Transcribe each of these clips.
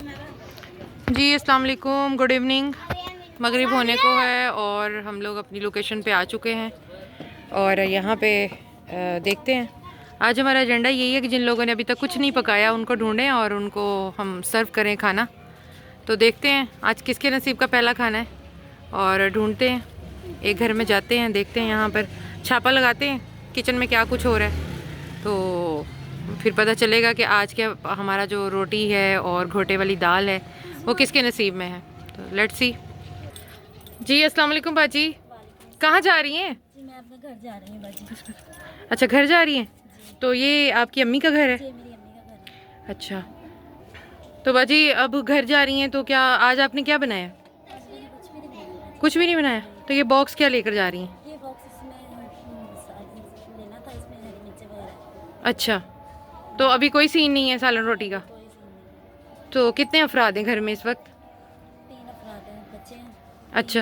जी अस्सलाम वालेकुम, good evening. मगरिब होने को है और हम लोग अपनी लोकेशन पे आ चुके हैं और यहाँ पे देखते हैं। आज हमारा एजेंडा यही है कि जिन लोगों ने अभी तक कुछ नहीं पकाया उनको ढूंढें और उनको हम सर्व करें खाना। तो देखते हैं आज किसके नसीब का पहला खाना है और ढूंढते हैं। एक घर में जाते हैं, देखते हैं, यहाँ पर छापा लगाते हैं किचन में क्या कुछ हो रहा है, तो फिर पता चलेगा कि आज क्या हमारा जो रोटी है और घोटे वाली दाल है वो किसके नसीब में है। तो लेट्स सी। जी अस्सलाम वालेकुम बाजी, कहाँ जा रही हैं? जी मैं अपने घर जा रही हूँ बाजी। अच्छा घर जा रही हैं, तो ये आपकी अम्मी का घर है? जी मेरी अम्मी का घर है। अच्छा, तो बाजी अब घर जा रही हैं तो क्या आज आपने क्या बनाया? आज मैंने कुछ भी नहीं बनाया। कुछ भी नहीं बनाया, तो ये बॉक्स क्या लेकर जा रही हैं? ये बॉक्स इसमें लेना था, इसमें हरी मिर्च वगैरह। अच्छा, तो अभी कोई सीन नहीं है सालन रोटी का? कोई सीन नहीं। तो कितने अफराद हैं घर में इस वक्त? 3 अफराद हैं, बच्चे हैं। अच्छा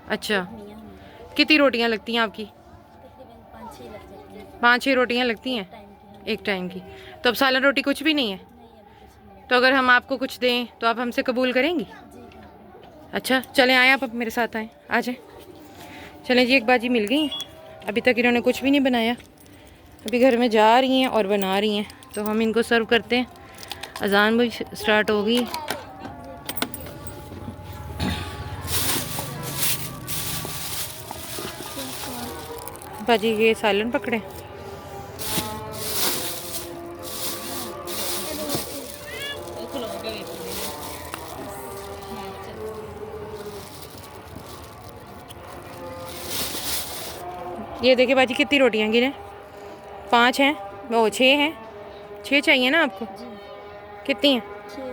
अच्छा, मियाँ हमारे। कितनी रोटियां लगती हैं आपकी? तकरीबन 5-6 लग जाती हैं। 5-6 रोटियां लगती हैं टाइम की। हाँ। एक टाइम की? तो अब सालन रोटी कुछ भी नहीं है? नहीं अभी कुछ नहीं। तो अगर हम आपको कुछ दें तो आप हमसे कबूल करेंगी? जी बिल्कुल। अच्छा चलें, आए आप मेरे साथ आएँ, आ जाएँ। चलें जी, एक बाजी मिल गई। अभी तक इन्होंने कुछ भी नहीं बनाया, अभी घर में जा रही हैं और बना रही हैं, तो हम इनको सर्व करते हैं। अजान भी स्टार्ट हो गई। बाजी ये सालन पकड़े। ये देखिए बाजी कितनी रोटियां गिने? 5 हैं, वो 6 हैं। 6 चाहिए ना आपको? जी कितनी हैं? 6।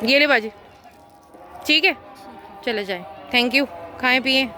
ये ले बाजी, ठीक है, ठीक है। चले जाए। थैंक यू, खाएं पिएं।